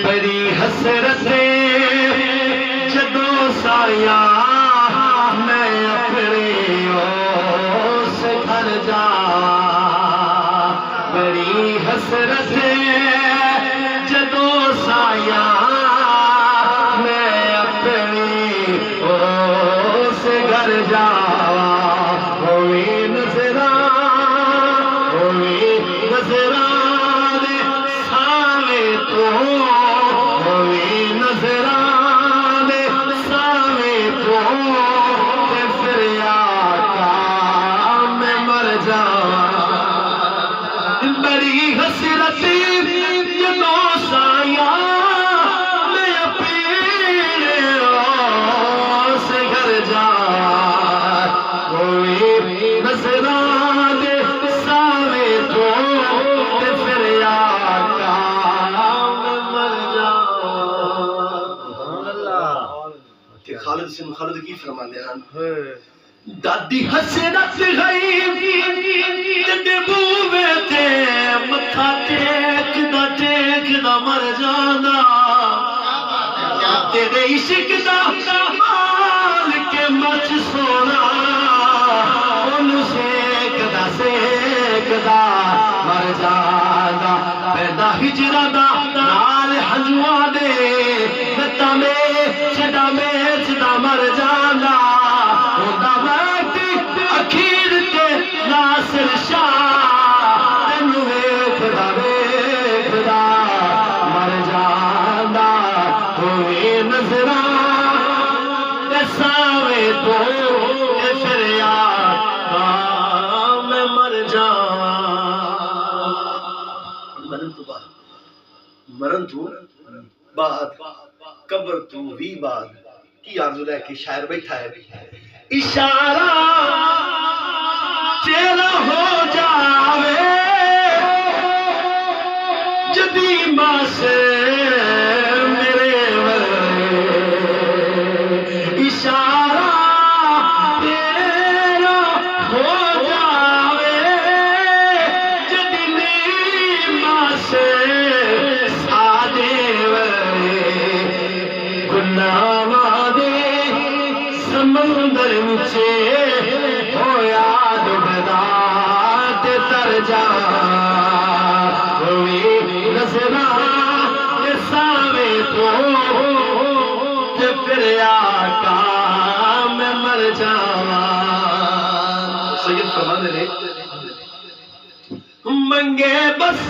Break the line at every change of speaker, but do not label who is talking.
بڑی حسرت جدو سایا میں اپنے اس گھر جا بڑی حسرت جدو سایا میں اپنے اس گھر جا ہوئی نظران سامے تو ہوئی نظران سامے تو پھر آقا میں مر جاواں بڑی حسرت جدو سایا میں اپنے اس گھر جا ہوئی نظران سامے تو پھر آقا میں مر جاواں
کہ خالد سے خالد کی فرما دے رہا
دادی حسرت گئی جدے بوے تے متھا ٹیک دا مر جانا تیرے عشق دا مال کے مچ سونا انہوں سیک دا مر جانا پیدا ہجرہ دا نال ہنجوہ دے نتا میں چھڑا مر جانا اخیر تے ناصر شاہ تینوں ویکھدا مر جاندا ہوئے نظران ساوے تو پھر آقا میں مر جاواں
مرن تو بعد قبر تو بھی بعد کی آرزو لے کے شاعر بیٹھا ہے
اشارہ تیرا ہو جاوے جدی ماں سے میرے اشارہ تیرا ہو جاوے جدی ماں سے سادے گناہ سمندر مچے ہویا ڈبدا تے تر جا ہوئی نظران سامے تو پھر آقا میں مر جاواں
سید فرما دے
منگے بس